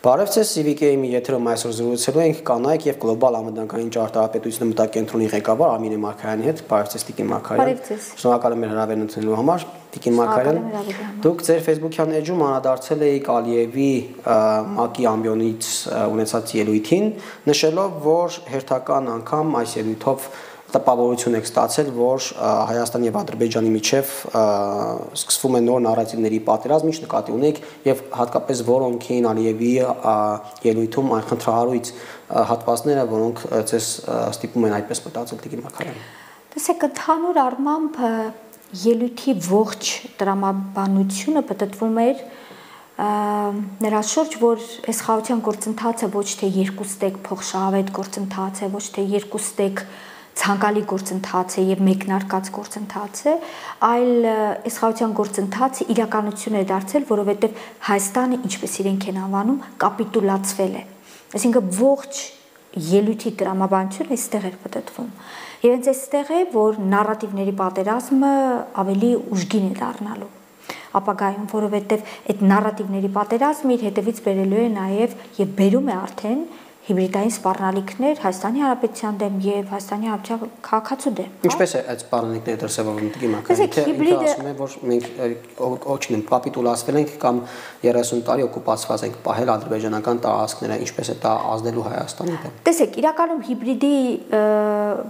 Բարև ձեզ, CVK-ի եթերում այսօր զրուցելու ենք կանայք եւ գլոբալ անվտանգային ճարտարապետության մտակենտրոնի ղեկավար Արմինե Մարգարյանի հետ։ Բարև ձեզ, Տիկին Մարգարյան։ Բարև ձեզ։ Շնորհակալ եմ հրավերն ընդունելու համար, Տիկին Մարգարյան։ Դուք ձեր Facebook-յան էջում անդրադարձել եք Ալիևի ՄԱԿ-ի ամբիոնից ունեցած ելույթին, նշելով, որ հերթական անգամ այս ելույթով տպավորություն եք ստացել, որ Հայաստանի եւ Ադրբեջանի միջև սկսվում է նոր նարատիվների պատերազմ, ինչ նկատի ունեք եւ հատկապես որոնք էին Ալիևի ելույթում այն խնդրահարույց հատվածները, որոնք ձեզ ստիպում են այդպես մտածել, Տիկին Մարգարյան։ Տեսեք, ընդհանուր առմամբ ելույթի ողջ տրամաբանությունը պատտվում էր նրա շուրջ, որ այս խաղաղության գործընթացը ոչ թե երկու ստեկ փոխշահավետ գործընթաց է, ոչ թե երկու ստեկ ցանկալի գործընթաց է եւ մեկնարկած գործընթաց է, այլ այս խաղաղության գործընթացը իրականություն է դարձել, որովհետեւ Հայաստանը, ինչպես իրենք են անվանում, կապիտուլացվել է։ Այսինքն ողջ ելույթի տրամաբանությունը այստեղ էր պատտվում։ Եվ հենց այստեղ է, որ նարատիվների պատերազմը ավելի ուժգին է դառնալու ապագայում, որովհետեւ այդ նարատիվների պատերազմը իր հետևից բերելու է նաեւ եւ բերում է արդեն հիբրիդային սպառնալիքներ Հայաստանի Հանրապետության դեմ եւ Հայաստանի Հանրապետության քաղաքացու դեմ։ Ինչպես է այդ սպառնալիքները դրսևորվում, Տիկին Մարգարյան։ Ինքը ասում է, որ մենք օչնեմ կապիտուլացվել ենք կամ 30 տարի օկուպացված ենք պահել ադրբեջանական տարածքները, ինչպես է դա ազդելու Հայաստանի դեմ։ Տեսեք, իրականում հիբրիդի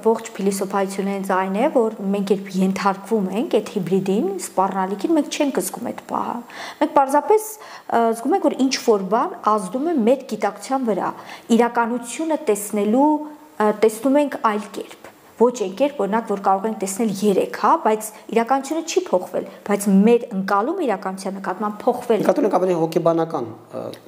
ողջ փիլիսոփայությունը հենց այն է, որ մենք երբ ենթարկվում ենք այդ հիբրիդին, սպառնալիքին, մենք չենք զգում այդ պահը։ Մենք պարզապես զգում ենք, որ ինչ որ բան ազդում է մեր գիտակցության վրա։ Իրականությունը տեսնում ենք այլ կերպ, ոչ այն կերպ, օրինակ, որ կարող ենք տեսնել 3, հա, բայց իրականությունը չի փոխվել, բայց մեր ընկալում իրականության նկատմամբ փոխվել է։ Նկատում եք ավելի հոգեբանական։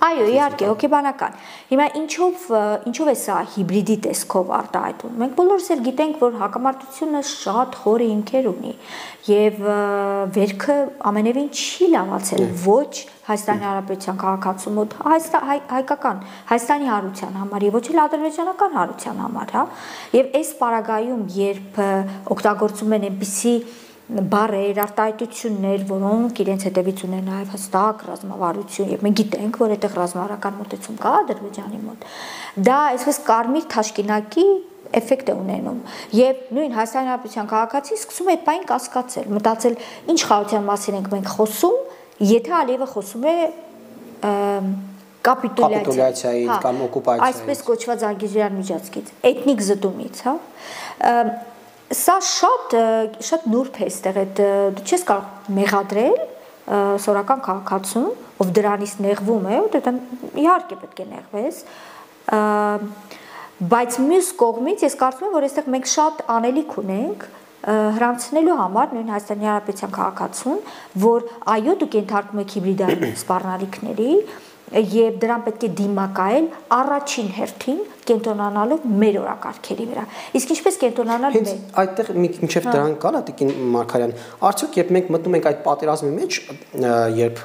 Այո, իհարկե, հոգեբանական։ Հիմա ինչով է սա հիբրիդի տեսքով արտահայտվում։ Մենք բոլորս էլ գիտենք, որ հակամարտությունը շատ խորը հիմքեր ունի եւ վերքը ամենևին չի լավացել ոչ Հայաստանի Հանրապետության քաղաքացու մոտ հայկական Հայաստանի հանրության համար եւ ոչ էլ ադրբեջանական հանրության համար, հա։ Եվ այս պարագայում, երբ օգտագործում են այնպիսի բառեր, արտահայտություններ, որոնք իրենց հետևից ունեն նաեւ հստակ ռազմավարություն, եւ մենք գիտենք, որ այդտեղ ռազմավարական մոտեցում կա Ադրբեջանի մոտ, դա այսպես կարմիր թաշկինակի էֆեկտ է ունենում եւ նույն Հայաստանի Հանրապետության քաղաքացին սկսում է այդ բանը կասկածել, մտածել, ինչ խաղաղության մասին ենք մենք խոսում, եթե Ալիևը խոսում է կապիտուլյացիայից կամ օկուպացիայից, այսպես կոչված անգիժերան միջազգից, էթնիկ զտումից, հա։ Սա շատ նուրբ է այստեղ, դու չես կարող մեղադրել սորական քաղաքացուն, ով դրանից նեղվում է, իհարկե պետք է նեղվես, բայց մյուս կողմից ես կարծում եմ, որ այստեղ մենք շատ անելիք ունենք հрамցնելու համար նույն Հայաստանի Հանրապետության քաղաքացուն, որ այո, դուք ենթարկում եք հիբրիդային սպառնալիքների եւ դրան պետք է դիմակայել առաջին հերթին կենտրոնանալով մեր օրակարգերի վրա։ Իսկ ինչպես կենտրոնանալ մեր։ Այդտեղ մինչև դրան կա, Տիկին Մարգարյան, արդյոք երբ մենք մտնում ենք այդ պատերազմի մեջ, երբ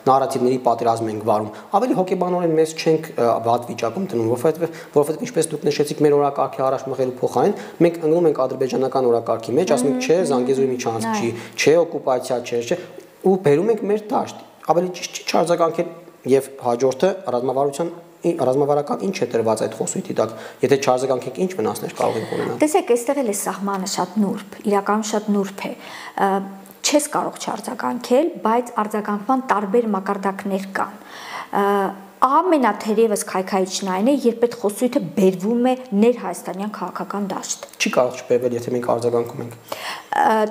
նարատիվների պատերազմ ենք վարում, ավելի հոգեբանորեն մեզ չենք վատ վիճակում դնում, որովհետեւ ինչպես դուք նշեցիք, մեր օրակարգի առաջ մղելու փոխարեն մենք ընկնում ենք ադրբեջանական օրակարգի մեջ, ասում ենք, չէ, Զանգեզուրի միջանցք չի, չէ, օկուպացիա չէ, ու բերում ենք մեր դաշտ։ Ավելի ճիշտ չի չարձագանքել եւ հաջորդը ռազմավարական ինչ է տրված այդ խոսույթի տակ, եթե չարձագանքենք ինչ վնասներ կարող ենք ունենալ։ Տեսեք, այստեղ էլ է սահմանը շատ նուրբ, իրականում շատ նուրբ է։ Չես կարող չարձագանքել, բայց արձագանքման տարբեր մակարդակներ կան։ Ամենաթերևս քայքայիչն այն է, երբ այդ խոսույթը բերվում է ներհայաստանյան քաղաքական դաշտ։ Չի կարող չբերվել, եթե մենք արձագանքում ենք։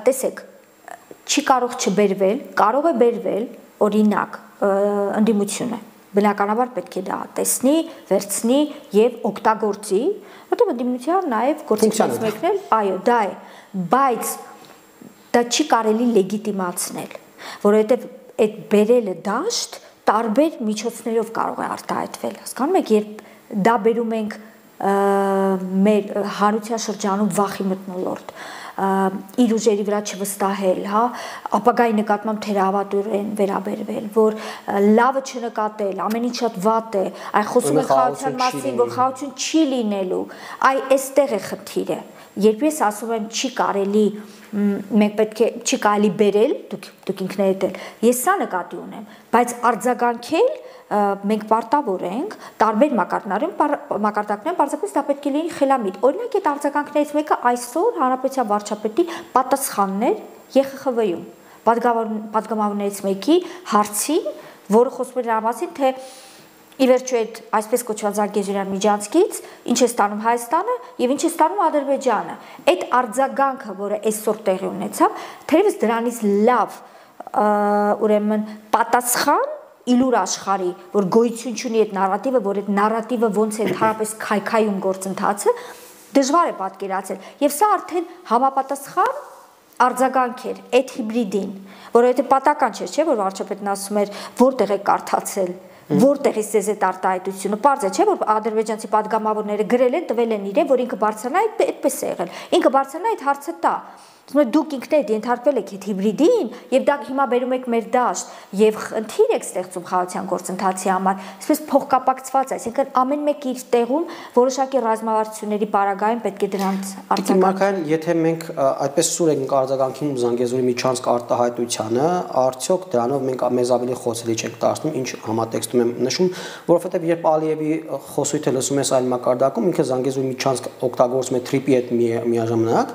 Տեսեք, չի կարող չբերվել, կարող է բերվել, օրինակ, ընդդիմությունը բնականաբար պետք է դա տեսնի, վերցնի եւ օգտագործի, որտեղ ընդդիմության նաեւ գործընթաց մեկնել, այո, դա է, բայց դա չի կարելի լեգիտիմացնել, որովհետեւ այդ բերելը դաշտ տարբեր միջոցներով կարող է արտահայտվել, հասկանում եք, երբ դա բերում ենք մեր հանրության շրջանում վախի մթնոլորտ, իր ուժերի վրա չվստահել, հա, ապագայի նկատմամբ թերահավատորեն վերաբերվել, որ լավը չնկատել, ամեն ինչ շատ վատ է, այ խոսում են խաղաղության մասին, որ խաղաղություն չի լինելու, այ այստեղ է խնդիրը, երբ ես ասում եմ չի կարելի մենք պետք է չի կարելի բերել դուք ինքներդ էլ ես սա նկատի ունեմ բայց արձագանքել մենք պարտավոր ենք տարբեր մակարդակներում բարձրապես դա պետք է լինի խելամիտ օրինակ այդ արձագանքներից մեկը այսօր հանրապետության վարչապետի պատասխաններ ԵԽԽՎ-ում պատգամավորներից մեկի հարցին որը խոսում էր դրա մասին թե ի վերջո այդ այսպես կոչված Զանգեզուրյան միջանցքից ինչ է ստանում Հայաստանը եւ ինչ է ստանում Ադրբեջանը այդ արձագանքը որը այսօր տեղի ունեցավ թերևս դրանից լավ ուրեմն պատասխան իլուր աշխարհի որ գոյություն ունի այդ նարատիվը որ այդ նարատիվը ոնց է հարաբերս քայքայում գործընթացը դժվար է պատկերացնել եւ սա արդեն համապատասխան արձագանք էր այդ հիբրիդին որովհետեւ պատական չէ որ վարչապետն ասում էր որտեղ է կարդացել որտեղից ձեզ այդ արտահայտությունը բարձր չէ որ ադրբեջանցի падգամավորները գրել են տվել են իրեն որ ինքը բարձրանա այդպես է եղել ինքը բարձրանա այդ հարցը տա դուք ինքներդ ենթարկվել եք այդ հիբրիդին եւ դա հիմա բերում եք մեր դաշտ եւ խնդիր եք ստեղծում խաղաղության գործընթացի համար այսպես փոխկապակցված այսինքն ամեն մեկ իր տեղում որոշակի ռազմավարությունների պարագայում պետք է դրանց արձագանքել եթե մենք այդպես սուր ենք արձագանքում Զանգեզուրի միջանցք արտահայտությանը արդյոք դրանով մենք մեզ ավելի խոցելի չենք դարձնում ինչ համատեքստում եմ նշում որովհետեւ երբ Ալիևի խոսույթը լսում ես այլ մակարդակում ինքը Զանգեզուրի միջանցք օգտագործում է թրիպի հետ միաժամանակ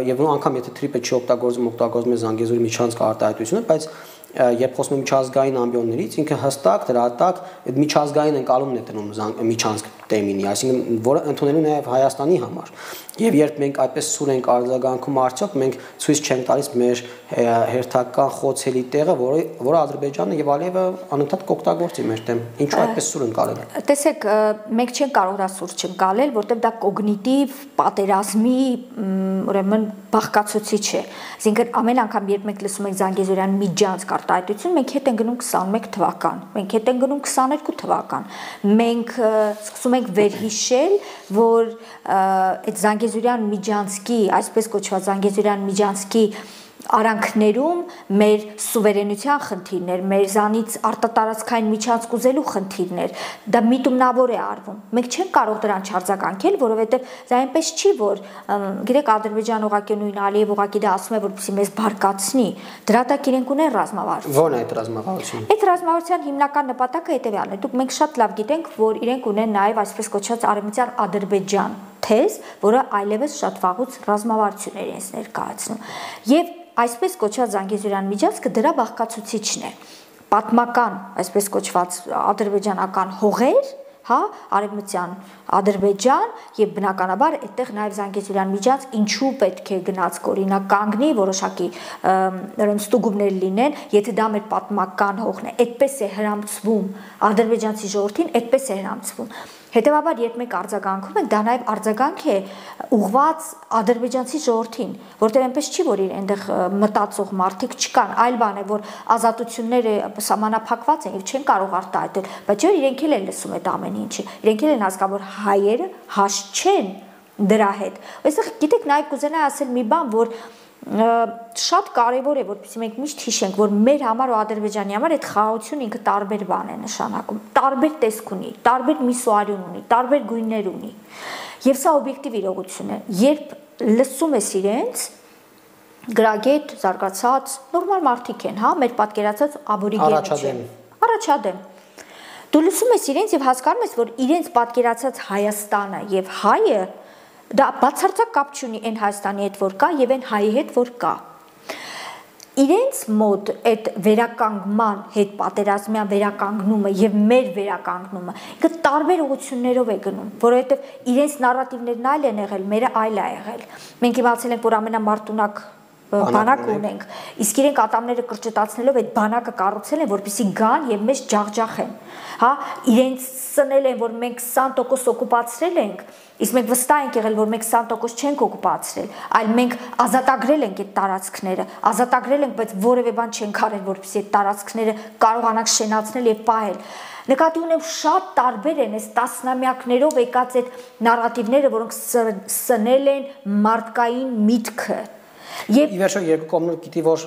եւ նույն անգամ եթե թրիպը չի օգտագործում է Զանգեզուրի միջանցք արտահայտությունը, բայց երբ խոսում եմ միջազգային ամբիոններից, ինքը հստակ դրատակ այդ միջազգային ընկալումն է դնում միջանցք տերմինի, այսինքն որը ընդունելու նաև Հայաստանի համար։ Եվ երբ մենք այդպես սուր ենք արձագանքում արդյոք մենք ցույց չենք տալիս մեր հերթական խոցելի տեղը, որը Ադրբեջանը եւ Ալիևը անընդհատ կօգտագործի մեր դեմ։ Ինչու այդպես սուր ընկալել։ Տեսեք, մենք չենք կարող դա սուր չընկալել, որտեղ դա կոգնիտիվ պատերազմի ուրեմն բաղկացուցիչ է։ Այսինքն ամեն անգամ երբ մենք լսում ենք Զանգեզուրյան միջանցք արտահայտություն, մենք հետ ենք գնում 21 թվական, մենք հետ ենք գնում 22 թվական։ Մենք սկսում ենք վերհիշել, որ այդ Զանգեզուրյան միջանցքի, այսպես կոչված Զանգեզուրյան միջանցքի արանքներում մեր սուվերենության խնդիրներ, մեր զանից արտատարածքային միջանցք ուզելու խնդիրներ, դա միտումնավոր է արվում։ Մենք չենք կարող դրան չարձագանքել, որովհետև դա այնպես չի, որ գիտեք Ադրբեջան ուղղակի նույն Ալիև ուղղակի դա ասում է, որպեսզի մեզ բարկացնի։ Դրա տակ իրենք ունեն ռազմավարություն։ Ո՞րն է այդ ռազմավարությունը։ Այդ ռազմավարության հիմնական նպատակը հետևյալն է։ Դուք մենք շատ լավ գիտենք, որ իրենք ունեն նաև այսպես կոչված արևմտյան Ադրբեջան թեզ, որը այլևս շատ վաղուց ռազմավարություն է իրենց ներկայացնում։ Եվ այսպես կոչված Զանգեզուրյան միջանցքը դրա բաղկացուցիչն է։ Պատմական, այսպես կոչված ադրբեջանական հողեր, հա, արևմտյան Ադրբեջան եւ բնականաբար այդտեղ նաեւ Զանգեզուրյան միջանցք ինչու պետք է գնաց օրինակ կանգնի որոշակի ստուգումներ լինեն, եթե դա մեր պատմական հողն է, այդպես է հրամցվում ադրբեջանցի ժողովրդին, այդպես է հրամցվում։ Հետևաբար երբ մենք արձագանքում ենք, դա նաև արձագանք է ուղղված ադրբեջանցի ժողովրդին, որտեղ այնպես չի, որ այնտեղ մտածող մարդիկ չկան, այլ բան է, որ ազատությունները սահմանափակված են եւ չեն կարող արտահայտել, բայց իրենք էլ են լսում այդ ամեն ինչը, իրենք էլ են հասկանում, որ հայերը հաշ չեն դրա հետ։ Այստեղ գիտեք նաև կուզենայի ասել մի բան, որ շատ կարևոր է, որպեսզի մենք միշտ հիշենք, որ մեր համար ու Ադրբեջանի համար այդ խաղաղությունը ինքը տարբեր բան է նշանակում, տարբեր տեսք ունի, տարբեր միսուարյուն ունի, տարբեր գույներ ունի։ Եվ սա օբյեկտիվ իրողություն է։ Երբ լսում ես իրենց, գրագետ, զարգացած, նորմալ մարդիկ են, հա, մեր պատկերացած աբորիգենը չեն։ Առաջադեմ։ Դու լսում ես իրենց եւ հասկանում ես, որ իրենց պատկերացած Հայաստանը եւ հայը դա բացարձակ կապ չունի այն Հայաստանի հետ, որ կա եւ այն հայի հետ, որ կա։ Իրենց մոտ այդ վերականգնման հետ պատերազմյան վերականգնումը եւ մեր վերականգնումը ինքը տարբեր ուղղություններով է գնում, որովհետեւ իրենց նարատիվներն այլ են եղել, մերը այլ է եղել։ Մենք իմացել ենք, որ ամենամարտունակ բանակ ունենք, իսկ իրենք ատամները կրճտացնելով այդ բանակը կառուցել են, որպեսզի գան եւ մեզ ջախջախեն։ Հա, իրենց սնել են, որ մենք 20% օկուպացրել ենք, իսկ մենք վստահ ենք եղել, որ մենք 20% չենք օկուպացրել, այլ մենք ազատագրել ենք այդ տարածքները, ազատագրել ենք, բայց որևէ բան չենք արել, որպեսզի այդ տարածքները կարողանանք շենացնել եւ պահել։ Նկատի ունեմ շատ տարբեր են այս տասնամյակներով եկած այդ նարատիվները, որոնք սնել են մարդկային միտքը։ Եվ ի վերջո երկու կողմերը գիտի որ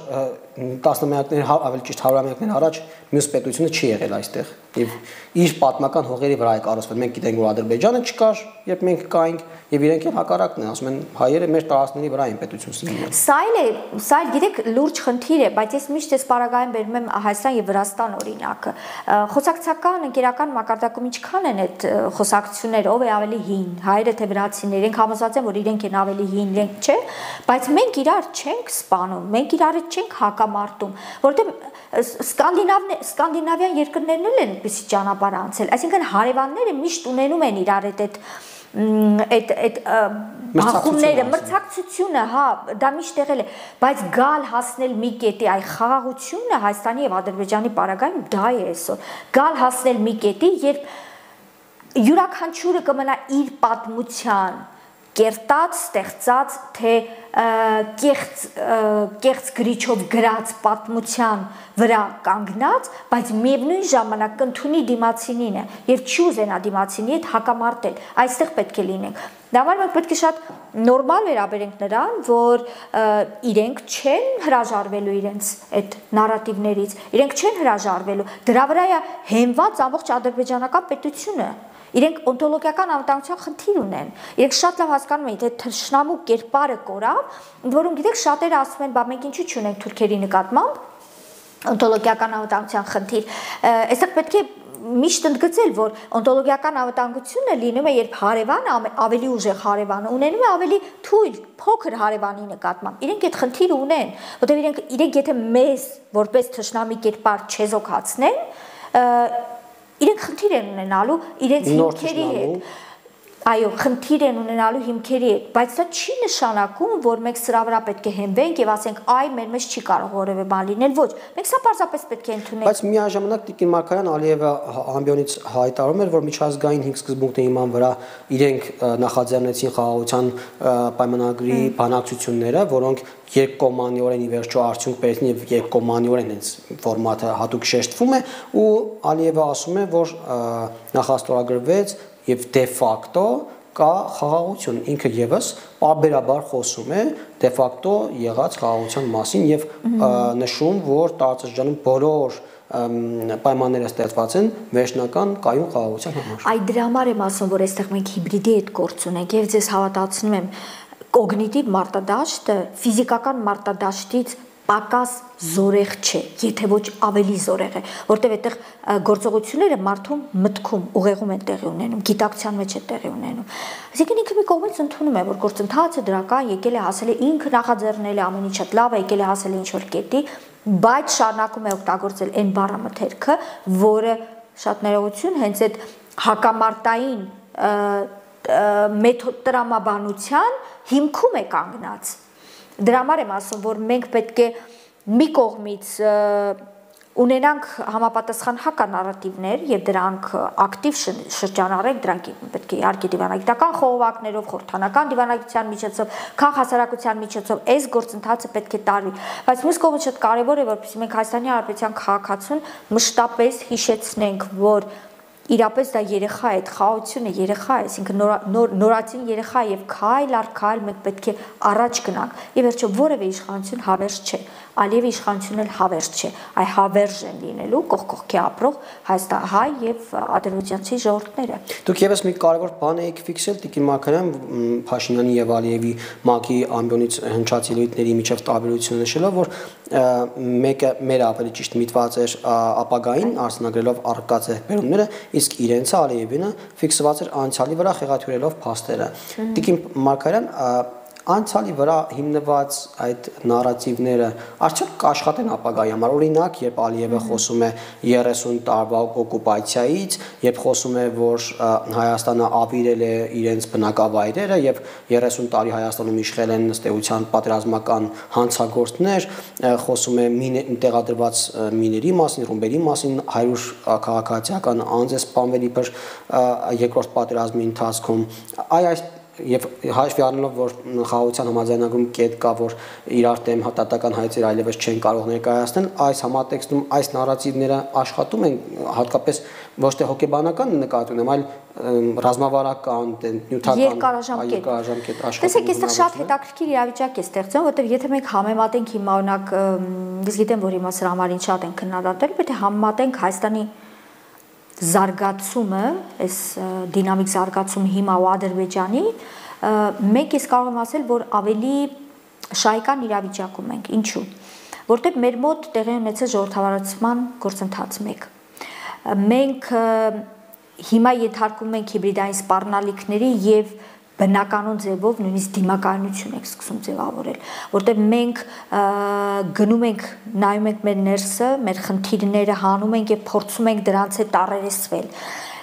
տասնամյակներ ավելի ճիշտ 100-ամյակներ առաջ մյուս պետությունը չի եղել այստեղ։ Եվ իր պատմական հողերի վրա է կառուցվել։ Մենք գիտենք, որ Ադրբեջանը չկար, երբ մենք կայինք, եւ իրենք էլ հակառակն են, ասում են հայերը մեր տարածքների վրա են պետություն սիրում։ Սա գիտեք լուրջ խնդիր է, բայց ես միշտ այս պարագայում բերում եմ Հայաստան եւ Վրաստան օրինակը։ Խոսակցական ընկերական մակարդակում ինչքան են այդ խոսակցությունները, ով է ավելի հին, հայերը թե վրացիները, իրենք համոզված են, որ իրենք են ավելի հին, իրենք չէ, բայց մենք իրար չենք սպանում, մենք իրար չենք հակամարտում, որովհետեւ Սկանդինավյան երկրներն էլ են այդպիսի ճանապարհ անցել, այսինքն հարևանները միշտ ունենում են իրար այդ բախումները, մրցակցությունը, հա, դա միշտ եղել է, բայց գալ հասնել մի կետի այ խաղաղությունը Հայաստանի եւ Ադրբեջանի պարագայում դա է այսօր, գալ հասնել մի կետի, երբ յուրաքանչյուրը կմնա իր պատմության կերտած, ստեղծած, թե կեղծ գրիչով գրած պատմության վրա կանգնած, բայց միևնույն ժամանակ կընդունի դիմացինին է եւ չի ուզենա դիմացինի հետ հակամարտել, այստեղ պետք է լինենք։ Դա համար մենք պետք է շատ նորմալ վերաբերենք նրան, որ իրենք չեն հրաժարվելու իրենց այդ նարատիվներից, իրենք չեն հրաժարվելու, դրա վրա է հենված ամբողջ ադրբեջանական պետությունը։ Իրենք օնտոլոգիական անվտանգության խնդիր ունեն։ Իրենք շատ լավ հասկանում են, թե թշնամու կերպարը կորավ, որում գիտեք շատերը ասում են, բա մենք ինչու չունենք թուրքերի նկատմամբ օնտոլոգիական անվտանգության խնդիր։ Այստեղ պետք է միշտ ընդգծել, որ օնտոլոգիական անվտանգությունը լինում է, երբ հարևանը ավելի ուժեղ հարևանը ունենում է ավելի թույլ, փոքր հարևանի նկատմամբ։ Իրենք այդ խնդիրը ունեն, որտեղ իրենք եթե մեզ որպես թշնամի կերպար չեզոքացնեն, իրենք խնդիր են ունենալու իրենց հիմքերի հետ։ Այո, խնդիր են ունենալու հիմքերի հետ, բայց դա չի նշանակում, որ մենք սրա վրա պետք է հենվենք եւ ասենք, այ մեր մեջ չի կարող որևէ բան լինել, ոչ, մենք սա պարզապես պետք է ընդունենք։ Բայց միաժամանակ Տիկին Մարգարյան Ալիևը ամբիոնից հայտարարում էր, որ միջազգային 5 սկզբունքների իման վրա իրենք նախաձեռնեցին խաղաղության պայմանագրի բանակցությունները, որոնք երկկողմանիորեն ի վերջո արդյունք բերեցին եւ երկկողմանիորեն հենց ֆորմատը հատուկ շեշտվում է ու Ալիևը ասում է, որ նախաստորագրվեց եւ դե ֆակտո կա խաղաղություն, ինքը եւս պարբերաբար խոսում է դե ֆակտո եղած խաղաղության մասին եւ նշում, որ տարածաշրջանում բոլոր պայմանները ստեղծված են վերջնական կայուն խաղաղության համար։ Այ դրա համար եմ ասում, որ այստեղ մենք հիբրիդի հետ գործ ունենք եւ ձեզ հավատացնում եմ, կոգնիտիվ մարտադաշտը ֆիզիկական մարտադաշտից պակաս զորեղ չէ, եթե ոչ ավելի զորեղ է, որտեղ այդտեղ գործողությունները մարդու մտքում ուղեղում են տեղի ունենում, գիտակցության մեջ է տեղի ունենում։ Այսինքն ինքը մի կողմից ընդունում է, որ գործընթացը դրական եկել է հասել է ինքը նախաձեռնել է ամեն ինչ լավ է, եկել է հասել է ինչ-որ կետի, բայց շարունակում է օգտագործել այն բառամթերքը, որը շատ ներողություն հենց այդ հակամարտային մեթոդ տրամաբանության հիմքում է կանգնած։ Դրա համար եմ ասում, որ մենք պետք է մի կողմից ունենանք համապատասխան հականարատիվներ եւ դրանք ակտիվ շրջանառենք, դրանք պետք է իհարկե դիվանագիտական խողովակներով, խորհրդանական դիվանագիտության միջոցով, քաղաքասարակության միջոցով այս գործընթացը պետք է տարվի, բայց մյուս կողմից շատ կարեւոր է, որպեսզի մենք Հայաստանի Հանրապետության քաղաքացուն մշտապես հիշեցնենք, որ իրապես դա երեխա է, այդ խաղաղությունը երեխա է, այսինքն նորածին երեխա է եւ քայլ առ քայլ մենք պետք է առաջ գնանք։ Եվ վերջո որևէ իշխանություն հավերժ չէ, Ալիևի իշխանությունն էլ հավերժ չէ, այ հավերժ են լինելու կողքի ապրող հայ եւ ադրբեջանցի ժողովուրդները։ Դուք եւս մի կարևոր բան եք ֆիքսել Տիկին Մարգարյան Փաշինյանի եւ Ալիևի ՄԱԿ-ի ամբիոնից հնչած ելույթների միջև տարբերությունը նշելով, որ մեկը մեր ավելի ճիշտ միտված էր ապագային արձանագրելով առկա ձեռքբերումները, իսկ իրենցը Ալիևինը ֆիքսված էր անցյալի վրա խեղաթյուրելով փաստերը։ Տիկին Մարգարյան անցյալի վրա հիմնված այդ նարատիվները արդյոք կաշխատեն ապագայի համար, օրինակ, երբ Ալիևը խոսում է 30 տարվա օկուպացիայից, երբ խոսում է, որ Հայաստանը ավիրել է իրենց բնակավայրերը եւ 30 տարի Հայաստանում իշխել են ըստ էության պատերազմական հանցագործներ, խոսում է տեղադրված միների մասին, ռումբերի մասին, 100 քաղաքացիական անձ է սպանվել իբր երկրորդ պատերազմի ընթացքում, եւ հաշվի առնելով, որ խաղաղության համաձայնագրում կետ կա, որ իրար դեմ հատատական հայցեր այլևս չեն կարող ներկայացնել, այս համատեքստում այս նարատիվները աշխատում են հատկապես ոչ թե հոգեբանական նկատի ունեմ, այլ ռազմավարական, նյութական, երկարաժամկետ աշխատում։ Տեսեք, այստեղ շատ հետաքրքիր իրավիճակ է ստեղծվում, որտեղ եթե մենք համեմատենք հիմա օրինակ, ես գիտեմ, որ հիմա սրա համար ինչ շատ են քննադատել, պետք է համեմատենք Հայաստանի զարգացումը, այս դինամիկ զարգացումը հիմա ու Ադրբեջանի, մենք ես կարող եմ ասել, որ ավելի շահեկան իրավիճակում ենք, ինչու՞։ Որտեղ մեր մոտ տեղի ունեցել ժողովրդավարացման գործընթաց մեկ։ Մենք հիմա ենթարկում ենք հիբրիդային սպառնալիքների եւ բնականոն ձևով նույնիսկ դիմակայունություն ենք սկսում ձևավորել, որտեղ մենք գնում ենք, նայում ենք մեր ներսը, մեր խնդիրները հանում ենք եւ փորձում ենք դրանց հետ տարերեսվել։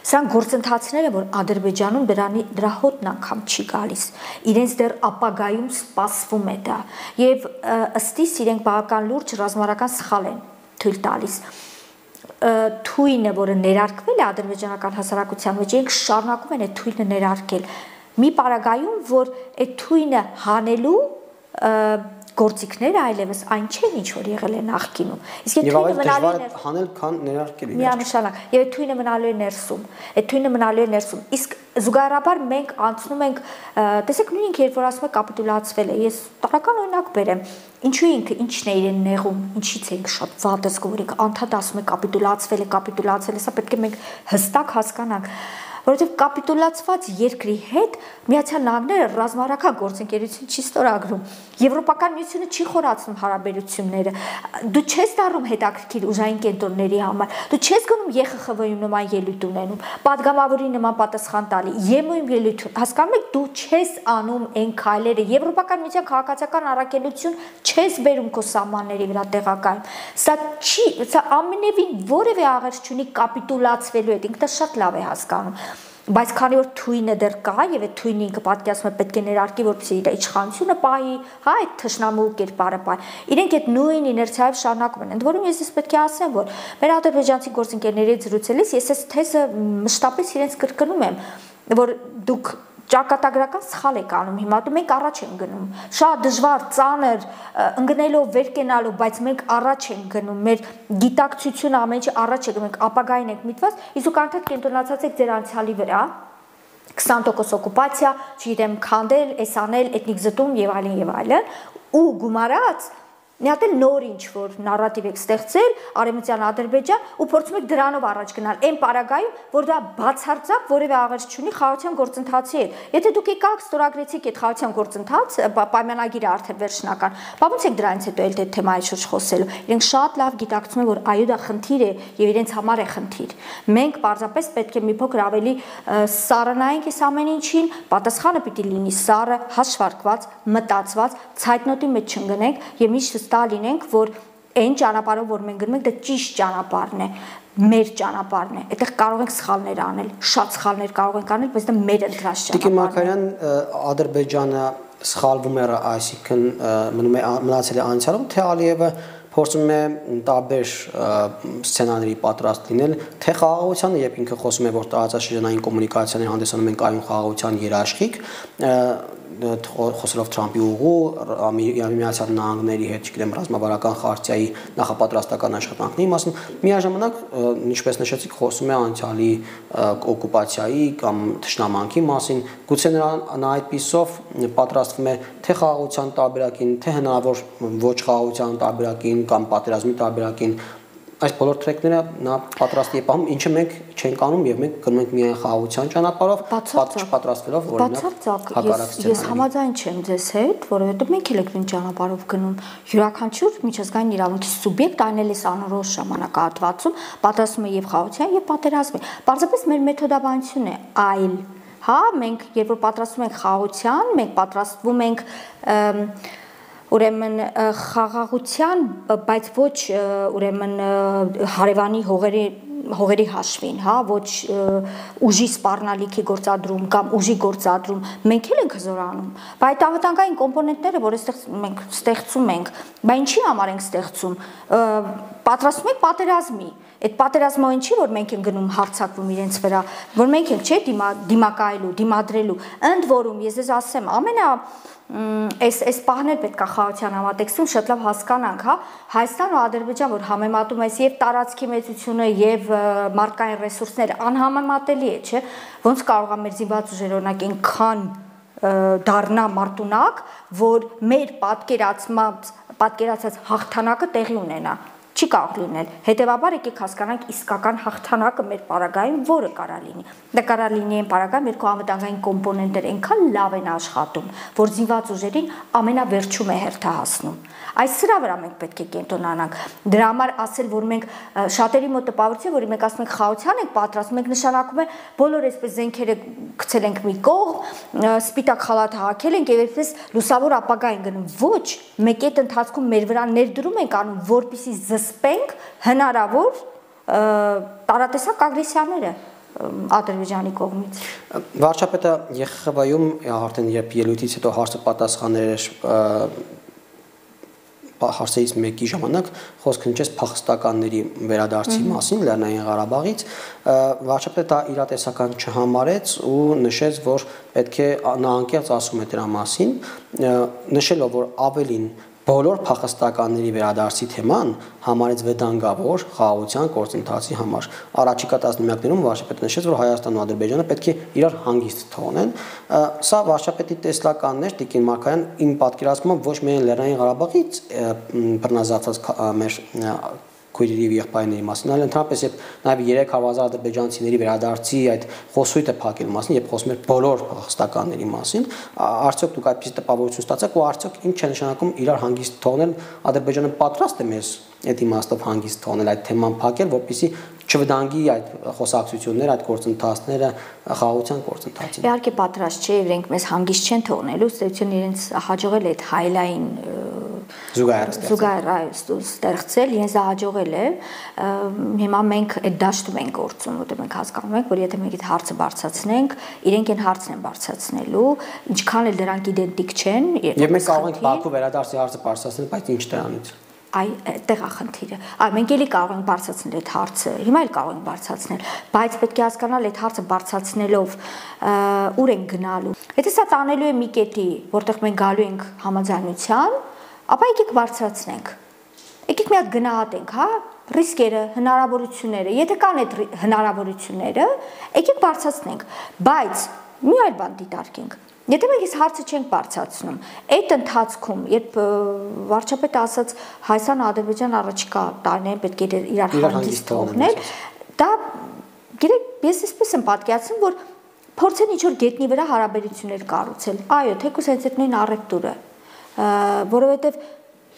Սրանք գործընթացները, որ Ադրբեջանում դրա հոտն անգամ չի գալիս։ Իրենց դեռ ապագայում սպասվում է դա եւ ըստիս իրենք բավական լուրջ ռազմավարական սխալ են թույլ տալիս։ Թույնը, որը ներարկվել է ադրբեջանական հասարակության մեջ, իրենք շարունակում են այդ թույնը ներարկել։ Մի պարագայում, որ այդ թույնը հանելու գործիքները այլևս այն չեն, ինչ որ եղել է նախկինում։ Իսկ այդ թույնը մնալու է հանել, քան ներարկել։ Միանշանակ, եւ այդ թույնը մնալու է ներսում։ Այդ թույնը մնալու է ներսում։ Իսկ զուգահեռաբար մենք անցնում ենք, տեսեք, նույնիսկ երբ որ ասում եք կապիտուլացվել է, ես տարական օրինակ բերեմ։ Ինչու ինքը ինչն է իրեն նեղում, ինչից ենք շատ վատ զգում, անդադ ասում եք կապիտուլացվել է, սա պետք է մենք հստակ հասկանանք։ Որովհետև կապիտուլացված երկրի հետ Միացյալ Նահանգները ռազմավարական գործընկերություն չի ստորագրում։ Եվրոպական միությունը չի խորացնում հարաբերությունները։ Դու չես դառնում հետաքրքիր ուժային կենտրոնների համար։ Դու չես գնում ԵԽԽՎ-ում նման ելույթ ունենում, падգամավորի նման պատասխան տալի, ԵՄ-ում ելույթ։ Հասկանում եք, դու չես անում այն քայլերը, Եվրոպական միության քաղաքացիական առաքելություն չես բերում քո սահմանների վրա տեղակայում։ Սա ամենևին որևէ աղերս չունի կապիտուլացվելու հետ, ինքը դա շատ լավ է հասկանում։ Բայց քանի որ թույնը դեռ կա եւ այդ թույնը ինքը պատկերացնում է պետք է ներարկի, որպեսզի իր իշխանությունը պահի, հա, այդ թշնամու կերպարը պահի։ Իրենք այդ նույն իներցիայով շարունակում են։ Ընդ որում ես պետք է ասեմ, որ մեր ադրբեջանցի գործընկերներից զրուցելիս ես այս թեզը մշտապես իրենց կրկնում եմ, որ դուք ճակատագրական սխալ եք անում հիմա, դու մենք առաջ ենք գնում, շատ դժվար, ծանր, ընկնելով, վեր կենալով, բայց մենք առաջ ենք գնում, մեր գիտակցությունը ամեն ինչի առաջ է գնում, մենք ապագային ենք միտված, իսկ դուք արդեն կենտրոնացած եք ձեր անցյալի վրա, 20% օկուպացիա, չգիտեմ, քանդել, էս անել, էթնիկ զտում եւ այլն, ու գումարած մի հատ էլ նոր ինչ-որ նարատիվ եք ստեղծել, Արևմտյան Ադրբեջան, ու փորձում եք դրանով առաջ գնալ, այն պարագայում, որ դա բացարձակ որևէ աղերս չունի խաղաղության գործընթացի հետ։ Եթե դուք եկաք ստորագրեցիք այդ խաղաղության գործընթացը, պայմանագիրը արդեն վերջնական, բա ո՞նց եք դրանից հետո էլ այդ թեմայի շուրջ խոսելու։ Իրենք շատ լավ գիտակցում են, որ այո, դա խնդիր է եւ իրենց համար է խնդիր։ Մենք պարզապես պետք է մի փոքր ավելի սառնայենք այս ամեն ինչին, պատասխանը պիտի լինի սառը, հաշվարկված, մտածված, ցայտնոտի մեջ չընկնենք եւ միշտ ստա լինենք, որ այն ճանապարհով, որ մենք գնում ենք, դա ճիշտ ճանապարհն է, մեր ճանապարհն է։ Այդտեղ կարող ենք սխալներ անել, շատ սխալներ կարող ենք անել, բայց դա մեր ընտրած ճանապարհն է։ Տիկին Մարգարյան, Ադրբեջանը սխալվում է, այսինքն մնացել է անցյալում, թե Ալիևը փորձում է տարբեր սցենարների պատրաստ լինել, թե խաղաղությանը, երբ ինքը խոսում է, որ տարածաշրջանային կոմունիկացիաներ հանդիսանում են կայուն խաղաղության երաշխիք, խոսելով Թրամփի ուղու, Միացյալ Նահանգների հետ, չգիտեմ, ռազմավարական խարտիայի նախապատրաստական աշխատանքների մասին, միաժամանակ, ինչպես նշեցիք, խոսում է անցյալի օկուպացիայի կամ թշնամանքի մասին, գուցե նա այդպիսով պատրաստվում է թե խաղաղության տարբերակին, թե հնարավոր ոչ խաղաղության տարբերակին կամ պատերազմի տարբերակին, այս բոլոր թրեքները նա պատրաստ է պահում, ինչը մենք չենք անում եւ մենք գնում ենք միայն խաղաղության ճանապարհով, չպատրաստվելով օրինակ հակառակ սցենարի։ Ես համաձայն չեմ ձեզ հետ, որովհետեւ մենք էլ ենք նույն ճանապարհով գնում։ Յուրաքանչյուր միջազգային իրավունքի սուբյեկտ այն էլ է անորոշ ժամանակահատվածում պատրաստվում է եւ խաղաղության եւ պատերազմի։ Պարզապես մեր մեթոդաբանությունն է այլ, հա, մենք երբ որ պատրաստվում ենք խաղաղության, մենք պատրաստվում ենք ուրեմն խաղաղության, բայց ոչ ուրեմն հարևանի հողերի հաշվին, հա, ոչ ուժի սպառնալիքի գործադրում կամ ուժի գործադրում, մենք էլ ենք հզորանում։ Բայց այդ անվտանգային կոմպոնենտները, որ այստեղ մենք ստեղծում ենք, բա ինչի համար ենք ստեղծում, պատրաստում ենք պատերազմի։ Այդ պատերազմը ինչի որ մենք ենք գնում հարձակվում իրենց վրա, որ մենք ենք չէ դիմակայելու, դիմադրելու։ Ընդ որում ես ձեզ ասեմ, այս պահն էլ պետք է խաղաղության համատեքստում շատ լավ հասկանանք, հա, Հայաստան ու Ադրբեջան, որ համեմատում ես եւ տարածքի մեծությունը եւ մարդկային ռեսուրսները, անհամեմատելի է, չէ՞։ Ոնց կարող է մեր զինված ուժերը օրինակ այնքան դառնա մարտունակ, որ մեր պատկերացած հաղթանակը տեղի ունենա։ Չի կարող լինել։ Հետևաբար եկեք հասկանանք իսկական հաղթանակը մեր պարագայում որը կարա լինի։ Դա կարա լինի այն պարագայում, երբ քո անվտանգային կոմպոնենտները այնքան լավ են աշխատում, որ զինված ուժերին ամենավերջում է հերթահասնում։ Այս սրա վրա մենք պետք է կենտրոնանանք։ Դրա համար ասել, որ մենք շատերի մոտ տպավորություն, որի մենք ասում ենք խաղության ենք պատրաստ, մենք նշանակում է բոլոր այսպես զենքերը գցել ենք մի կողմ, սպիտակ խալաթ հագել ենք եւ այսպես լուսավոր ապագա են գնում։ Ոչ, մեկ այդ ընթացքում մեր վրա ներդրում ենք անում, որպեսզի զսպենք հնարավոր տարատեսակ ագրեսիաները Ադրբեջանի կողմից։ Վարչապետը ԵԽԽՎ-ում արդեն երբ ելույթից հետո հարցը պատասխաներ հարցերից մեկի ժամանակ խոսքը նշեց փախստականների վերադարձի մասին Լեռնային Ղարաբաղից, վարչապետը դա իրատեսական չհամարեց ու նշեց, որ պետք է նա անկեղծ ասում է դրա մասին, նշելով, որ ավելին բոլոր փախստականների վերադարձի թեման համարեց վտանգավոր խաղաղության գործընթացի համար։ Առաջիկա տասնամյակներում վարչապետը նշեց, որ Հայաստանն ու Ադրբեջանը պետք է իրար հանգիստ թողնեն։ Սա վարչապետի տեսլականներ Տիկին Մարգարյան իմ պատկերացմամբ ոչ միայն Լեռնային Ղարաբաղից բռնազավթած մեր քույրերի եւ եղբայրների մասին, այլ ընդհանրապես եւ նաեւ 300,000 ադրբեջանցիների վերադարձի այդ խոսույթը փակելու մասին, երբ խոսում էր բոլոր փախստականների մասին, արդյոք դուք այդպես տպավորություն ստացաք ու արդյոք ինչ է նշանակում իրար հանգիստ թողնել, Ադրբեջանը պատրաստ է մեզ այդ իմաստով հանգիստ թողնել այդ թեման փակել, որպեսզի չվտանգի այդ խոսակցությունները, այդ գործընթացները խաղաղության գործընթացին։ Իհարկե պատրաստ չէ, իրենք մեզ հանգիստ չեն թողնելու, ըստ իրենց հաջողել է այդ հայլային զուգահեռ ստեղծել, իրենց դա հաջողել է։ Հիմա մենք այդ դաշտում ենք գործում, որտեղ մենք հասկանում ենք, որ եթե մենք այդ հարցը բարձրացնենք, իրենք այն հարցն են բարձրացնելու, ինչքան էլ դրանք իդենտիկ չեն։ Եվ մենք կարող ենք Բաքու վերադարձի հարցը բարձրացնել, բայց ինչ դրանից։ Այդտեղ է խնդիրը։ Մենք էլի կարող ենք բարձրացնել այդ հարցը, հիմա էլ կարող ենք բարձրացնել, բայց պետք է հասկանալ այդ հարցը բարձրացնելով ուր ենք գնալու։ Եթե սա տանելու է մի կետի, որտեղ մենք գալու ենք համաձայնության, ապա եկեք բարձրացնենք։ Եկեք մի հատ գնահատենք, հա, ռիսկերը, հնարավորությունները։ Եթե կան այդ հնարավորությունները, եկեք բարձրացնենք, բայց մի այլ բան դիտարկենք։ Եթե մենք այս հարցը չենք բարձրացնում, այդ ընթացքում, երբ վարչապետը ասաց Հայաստան-Ադրբեջան առաջիկա տարիներին պետք է իրար հանգիստ թողնել, դա գիտեք, ես այսպես եմ պատկերացնում, որ փորձեն ինչ-որ գետնի վրա հարաբերություններ կառուցել։ Այո, թեկուզ հենց այդ նույն առևտուրը, որովհետև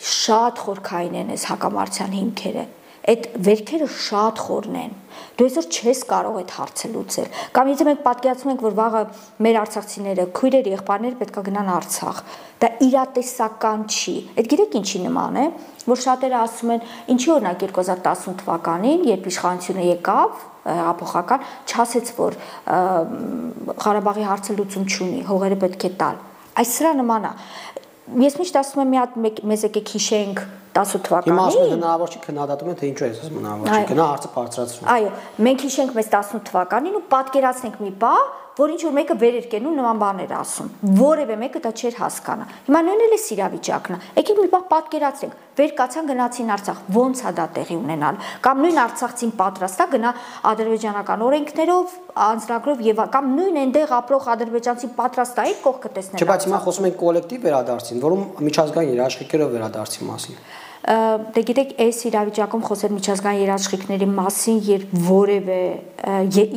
շատ խորքային են այս հակամարտության հիմքերը։ Այդ վերքերը շատ խորն են։ Դու այսօր չես կարող այդ հարցը լուծել։ Կամ եթե մենք պատկերացնում ենք, որ վաղը մեր արցախցիները, քույրեր, եղբայրներ պետք է գնան Արցախ, դա իրատեսական չի։ Այդ գիտեք ինչի նման է, որ շատերը ասում են, ինչի օրինակ 2018 թվականին, երբ իշխանությունը եկավ, հեղափոխական, չասեց, որ Ղարաբաղի հարցը լուծում չունի, հողերը պետք է տալ։ Այս սրա նման է։ Ես միշտ ասում եմ մի հատ մեզ եկեք հիշենք 18 թվականին։ Հիմա ասում եմ հնարավոր չի քննադատում են թե ինչու է ասում հնարավոր չի։ Գնա հարցը բարձրացրու։ Այո, մենք հիշենք մեզ 18 թվականին ու պատկերացնենք մի բա, որ ինչ որ մեկը վեր էր կենում նման բաներ ասում։ Որևէ մեկը դա չէր հասկանա։ Հիմա նույնն էլ է իրավիճակն։ Եկեք մի բա պատկերացրենք։ Վեր կացան գնացին Արցախ, ոնց է դա տեղի ունենալ։ Կամ նույն արցախցին պատրաստ է գնա ադրբեջանական օրենքներով, անձնագրով եւ կամ նույն այնտեղ ապրող ադրբեջանցի պատրաստ է այդ կողքը տեսնել։ Չէ, բայց հիմա խոսում ենք կոլեկտիվ վերադարձին, որում միջազգային երաշխիքներով վերադարձի մասին։ Դե գիտեք, այս իրավիճակում խոսել միջազգային երաշխիքների մասին,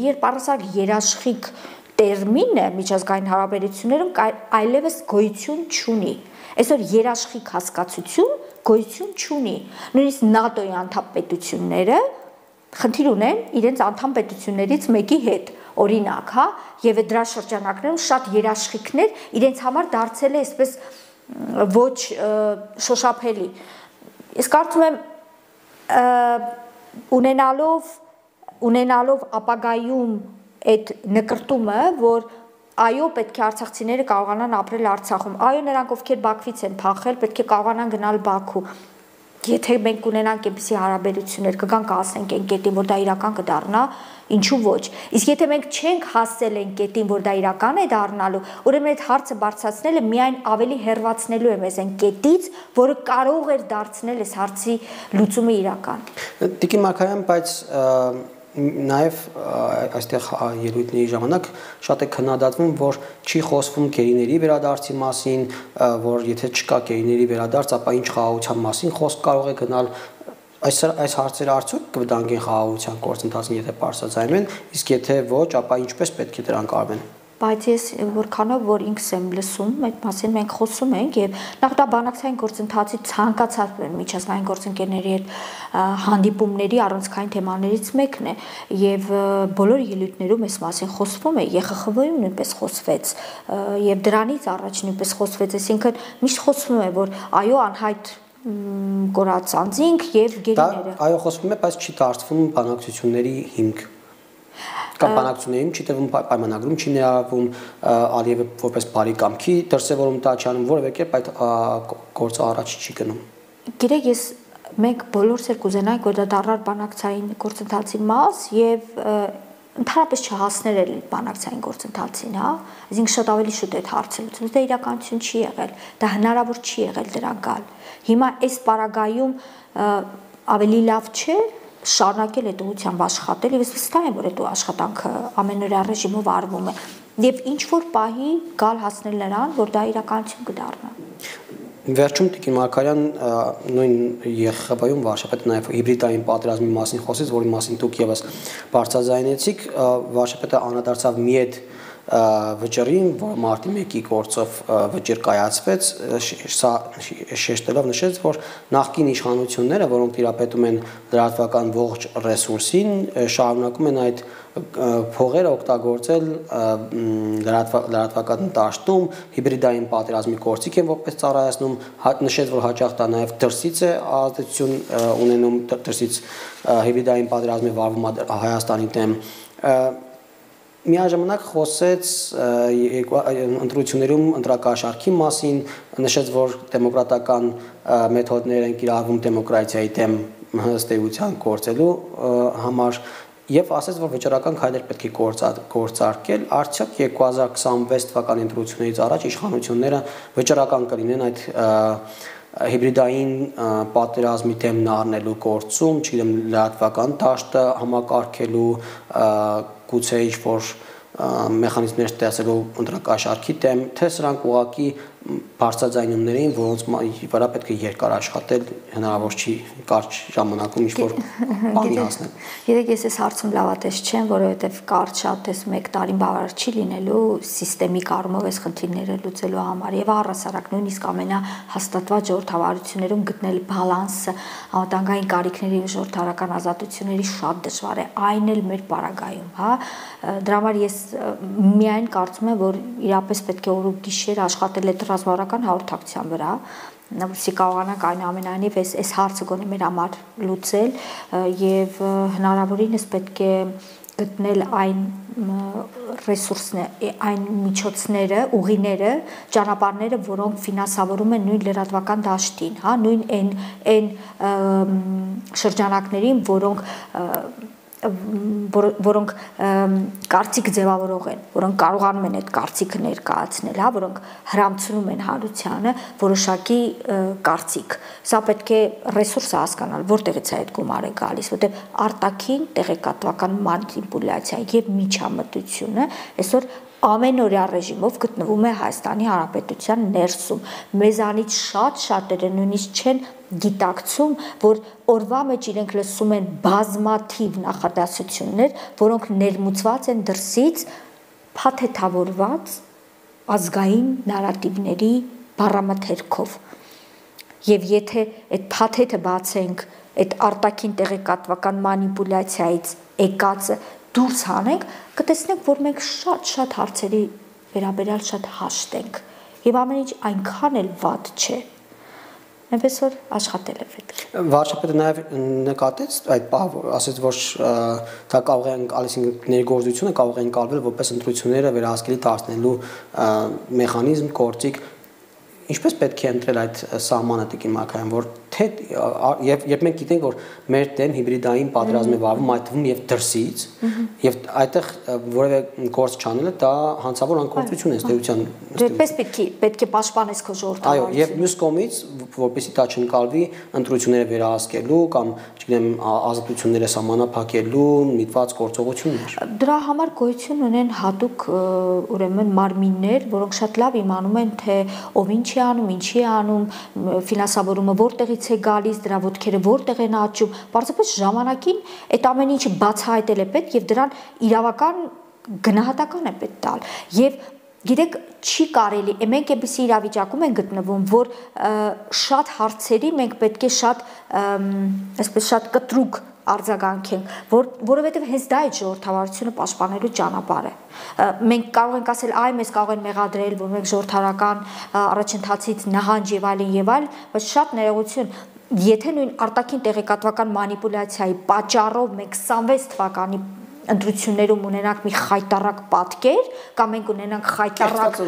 երբ առասարակ երաշխիք տերմինը միջազգային հարաբերություններում այլևս գոյություն չունի։ Այսօր երաշխիք հասկացություն գոյություն չունի։ Նույնիսկ ՆԱՏՕ-ի անդամ պետությունները խնդիր ունեն իրենց անդամ պետություններից մեկի հետ, օրինակ, հա, եւ դրա շրջանակներում շատ երաշխիքներ իրենց համար դարձել է այսպես ոչ շոշափելի։ Ես կարծում եմ ունենալով ապագայում այդ նկրտումը, որ այո, պետք է արցախցիները կարողանան ապրել Արցախում, այո, նրանք ովքեր Բաքվից են փախել, պետք է կարողանան գնալ Բաքու։ Եթե մենք ունենանք այնպիսի հարաբերություններ, կգան կասենք այն կետին, որ դա իրական կդառնա, ինչու ոչ։ Իսկ եթե մենք չենք հասել այն կետին, որ դա իրական է դառնալու, ուրեմն այդ հարցը բարձրացնելը միայն ավելի հեռացնելու է մեզ այն կետից, որը կարող էր դարձնել այս հարցի լուծումը իրական։ Տիկին Մարգարյան, բայց նաև այստեղ ելույթների ժամանակ շատ է քննադատվում, որ չի խոսվում գերիների վերադարձի մասին, որ եթե չկա գերիների վերադարձ, ապա ինչ խաղաղության մասին խոսք կարող է գնալ։ Այս հարցերը արդյոք կվտանգեն խաղաղության գործընթացին, եթե բարձրաձայնվեն, իսկ եթե ոչ, ապա ինչպես պետք է դրանք արվեն։ Բայց ես որքանով որ ինքս եմ լսում, այդ մասին մենք խոսում ենք եւ նախ դա բանակցային գործընթացի ցանկացած միջազգային գործընկերների հետ հանդիպումների առանցքային թեմաներից մեկն է եւ բոլոր ելույթներում այս մասին խոսվում է, ԵԽԽՎ-ում նույնպես խոսվեց եւ դրանից առաջ նույնպես խոսվեց, այսինքն միշտ խոսվում է, որ այո, անհայտ կորած անձինք եւ գերիները։ Այո, խոսվում է, բայց չի դարձվում բանակցությունների հիմք։ Կամ բանակցություններին չի տևում պայմանագրում, չի ներառվում Ալիևը որպես բարի կամքի դրսևորում դա չի անում, որևէ կերպ այդ գործը առաջ չի գնում։ Գիտեք, մենք բոլորս էլ կուզենանք, որ դա դառնար բանակցային գործընթացի մաս եւ ընդհանրապես չհասներ էլ բանակցային գործընթացին, հա, այսինքն շատ ավելի շուտ այդ հարցը լուծվում, դա իրականություն չի եղել, դա հնարավոր չի եղել դրան գալ։ Հիմա այս պարագայում ավելի լավ չէ շարունակել այդ ուղղությամբ աշխատել եւ ես վստահ եմ, որ այդ աշխատանքը ամենօրյա ռեժիմով արվում է եւ ինչ որ պահի գալ հասնել նրան, որ դա իրականություն կդառնա։ Վերջում Տիկին Մարգարյան նույն ԵԽԽՎ-ում վարչապետը նաև հիբրիդային պատերազմի մասին խոսեց, որի մասին դուք եւս բարձրաձայնեցիք, վարչապետը անդրադարձավ մի այդ վճռին, որ մարտի 1-ի գործով վճիռ կայացվեց, սա շեշտելով նշեց, որ նախկին իշխանությունները, որոնք տիրապետում են լրատվական ողջ ռեսուրսին, շարունակում են այդ փողերը օգտագործել լրատվական դաշտում, հիբրիդային պատերազմի գործիք են որպես ծառայացնում, նշեց, որ հաճախ դա նաև դրսից է ազդեցություն ունենում, դրսից հիբրիդային պատերազմի վարվում Հայաստանի դեմ։ Միաժամանակ խոսեց ընտրություններում ընտրակաշառքի մասին, նշեց, որ դեմոկրատական մեթոդներ են կիրառվում դեմոկրատիայի դեմ հստեյության գործելու համար եւ ասեց, որ վճռական քայլեր պետք է գործարկել, արդյոք 2026 թվականի ընտրություններից առաջ իշխանությունները վճռական կլինեն այդ հիբրիդային պատերազմի դեմն առնելու գործում, չգիտեմ, լրատվական դաշտը համակարգելու, գուցե ինչ-որ մեխանիզմներ ստեղծելու ընտրակաշառքի դեմ, թե սրանք ուղղակի բարձրաձայնումներ էին, որոնց վրա պետք է երկար աշխատել, հնարավոր չի կարճ ժամանակում ինչ-որ բանի հասնել։ Գիտեք, ես այս հարցում լավատես չեմ, որովհետև կարճ շատ էս 1 տարին բավարար չի լինելու սիստեմիկ առումով այս խնդիրները լուծելու համար եւ առհասարակ նույնիսկ ամենահաստատված ժողովրդավարություններում գտնել բալանսը անվտանգային կարիքների ու ժողովրդարական ազատությունների շատ դժվար է, այն էլ մեր պարագայում, հա։ Դրա համար ես միայն կարծում եմ, որ իրապես պետք է օր ու գիշեր աշխատել այդ ռազմավարական հաղորդակցության վրա, որպեսզի կարողանանք այնուամենայնիվ այս հարցը գոնե մեր համար լուծել եւ հնարավորինս պետք է գտնել այն ռեսուրսները, այն միջոցները, ուղիները, ճանապարհները, որոնք ֆինանսավորում են նույն լրատվական դաշտին, հա, նույն այն շրջանակներին, որոնք կարծիք ձևավորող են, որոնք կարողանում են այդ կարծիքը ներկայացնել, հա, որոնք հրամցնում են հանրությանը որոշակի կարծիք։ Սա պետք է ռեսուրսը հասկանալ, որտեղից է այդ գումարը գալիս, որտեղ արտաքին տեղեկատվական մանիպուլյացիա եւ միջամտությունը այսօր ամենօրյա ռեժիմով գտնվում է Հայաստանի Հանրապետության ներսում։ Մեզանից շատ շատերը նույնիսկ չեն գիտակցում, որ օրվա մեջ իրենք լսում են բազմաթիվ նախադասություններ, որոնք ներմուծված են դրսից փաթեթավորված ազգային նարատիվների բառամթերքով։ Եվ եթե այդ փաթեթը բացենք, այդ արտաքին տեղեկատվական մանիպուլյացիայից եկածը դուրս հանենք, կտեսնենք, որ մենք շատ հարցերի վերաբերյալ շատ հաշտ ենք եւ ամեն ինչ այնքան էլ վատ չէ։ Այնպես որ աշխատել է պետք։ Վարչապետը նաև նկատեց այդ պահը, ասեց, որ դա կարող է անցնի, ներգործությունը կարող է ընկալվել որպես ընտրությունները վերահսկելի դարձնելու մեխանիզմ, գործիք։ Ինչպես պետք է ընտրել այդ սահմանը Տիկին Մարգարյան, որ թե երբ մենք գիտենք, որ մեր դեմ հիբրիդային պատերազմ է վարվում, այդ թվում եւ դրսից, եւ այդտեղ որևէ գործ չանելը դա հանցավոր անկործություն է ըստեյության։ Դեպպես պետք է պաշտպանես քո ժողովրդավարությունը։ Այո, եւ մյուս կողմից, որպեսզի դա չընկալվի, ընտրությունները վերահսկելու կամ, չգիտեմ, ազատությունները սահմանափակելու միտված գործողություններ։ Դրա համար գոյություն ունեն հատուկ ուրեմն մարմիններ, որոնք շատ լավ իմանում են, թե ով ինչ է անում, ինչի է անում, ֆինանսավորումը որտեղից որից է գալիս, դրա ոտքերը որտեղ են աճում, պարզապես ժամանակին այդ ամեն ինչը բացահայտել է պետք եւ դրան իրավական գնահատական է պետք տալ եւ գիտեք չի կարելի մենք այնպիսի իրավիճակում ենք գտնվում որ շատ հարցերի մենք պետք է շատ այսպես շատ կտրուկ արձագանքենք որովհետև հենց դա է ժողովրդավարությունը պաշտպանելու ճանապարհը մենք կարող ենք ասել այ մեզ կարող են մեղադրել որ մենք ժողովրդարական առաջընթացից նահանջ եւ այլն բայց շատ ներողություն եթե նույն արտաքին տեղեկատվական մանիպուլյացիայի պատճառով մենք 26 թվականի ընտրություններում ունենանք մի խայտարակ պատկեր կամ մենք ունենանք խայտարակ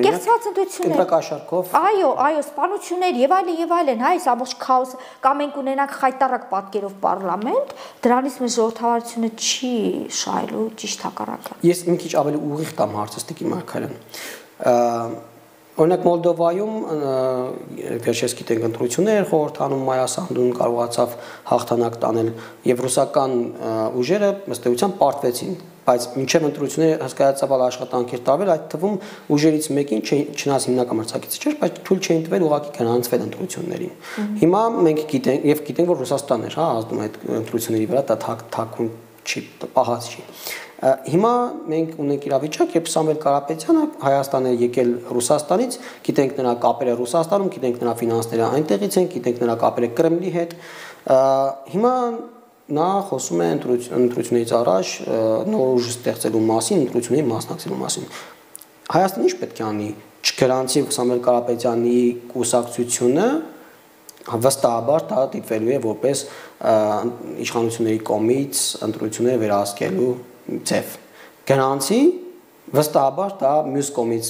կեղծված ընտրություններ ընտրակաշարքով այո սպանություններ եւ այլն հա այս ամբողջ քաոս կամ մենք ունենանք խայտարակ պատկերով պարլամենտ դրանից մեր ժողովրդավարությունը չի շահելու ճիշտ հակառակը ես մի քիչ ավելի ուղիղ տամ հարցը Տիկին Մարգարյան Օրինակ Մոլդովայում վերջերս գիտենք ընտրություններ խորհրդանում մայասանդուն կարողացավ հաղթանակ տանել եւ ռուսական ուժերը ըստ էության պարտվեցին բայց մինչև ընտրությունները հսկայածավալ աշխատանքեր տարվել այդ թվում ուժերից մեկին չնայած հիմնական մրցակիցը չէր բայց թույլ չէին տվել ուղղակի գրանցվել ընտրություններին հիմա մենք գիտենք որ Ռուսաստանն էր հա ազդում այդ ընտրությունների վրա դա թակուն չի պահած չի Հիմա մենք ունենք իրավիճակ, երբ Սամվել Կարապետյանը Հայաստան է եկել Ռուսաստանից, գիտենք նրա կապերը Ռուսաստանում, գիտենք նրա ֆինանսները այնտեղից են, գիտենք նրա կապերը Կրեմլի հետ։ Հիմա նա խոսում է ընտրություններից առաջ նոր ուժ ստեղծելու մասին, ընտրությունների մասնակցելու մասին։ Հայաստանը ինչ պետք է անի, չգրանցի Սամվել Կարապետյանի կուսակցությունը վստահաբար դա դիտվելու է որպես իշխանությունների կողմից ընտրությունները վերահսկելու ձև գրանցի վստահաբար դա մյուս կողմից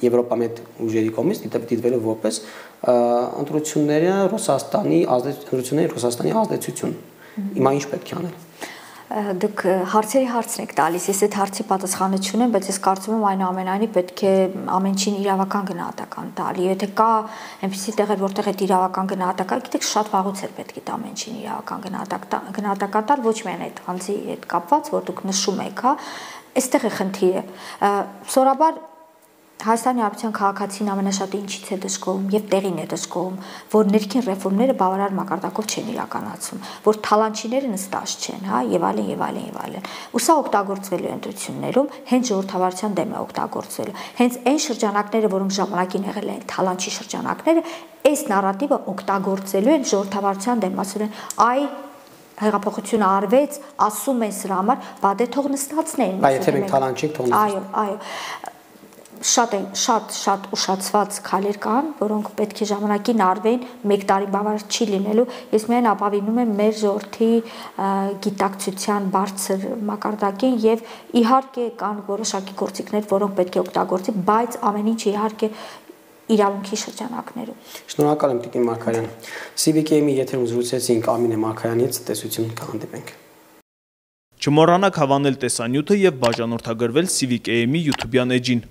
Եվրոպամետ ուժերի կողմից դիտվելու որպես ընտրությունների Ռուսաստանի ազդեցություն հիմա ինչ պետք է անել Դուք հարցերի հարցն եք տալիս, ես այդ հարցի պատասխանը չունեմ, բայց ես կարծում եմ այնուամենայնիվ պետք է ամեն ինչին իրավական գնահատական տալ։ Եթե կա այնպիսի տեղեր, որտեղ այդ իրավական գնահատական, գիտեք, շատ վաղուց էր պետք է ամեն ինչին իրավական գնահատական տալ, ոչ միայն այդ հանձի հետ կապված, որ դուք նշում եք, հա, այստեղ է խնդիրը։ Սովորաբար Հայաստանի Հանրապետության քաղաքացին ամենաշատը ինչից է դժգոհում եւ տեղին է դժգոհում, որ ներքին ռեֆորմները բավարար մակարդակով չեն իրականացում, որ թալանչիները նստած չեն, հա, եւ այլն։ Ու սա օգտագործվելու է ընտրություններում, հենց ժողովրդավարության դեմ է օգտագործվելու։ Հենց այն շրջանակները, որոնք ժամանակին եղել են թալանչի շրջանակները, այս նարատիվը օգտագործելու են ժողովրդավարության դեմ, ասում են, այ հեղափոխությունը արվեց, ասում են սրա համար, բադե թող նստածնեն։ Բայց եթե մենք թալանչենք, թող նստածնեն։ Այո շատ ուշացված քայլեր կան, որոնք պետք է ժամանակին արվեն, 1 տարի բավարար չի լինելու։ Ես միայն ապավինում եմ մեր ժողովրդի գիտակցության բարձր մակարդակին եւ իհարկե կան որոշակի գործիքներ, որոնք պետք է օգտագործի, բայց ամեն ինչ իհարկե իրավունքի շրջանակներում։ Շնորհակալ եմ Տիկին Մարգարյան։ CVK-ի եթերում զրուցեցինք Ամինե Մարգարյանից, տեսություն կհանդիպենք։ Չմոռանաք հավանել տեսանյութը եւ բաժանորդագրվել CVK-ի YouTube-յան էջին։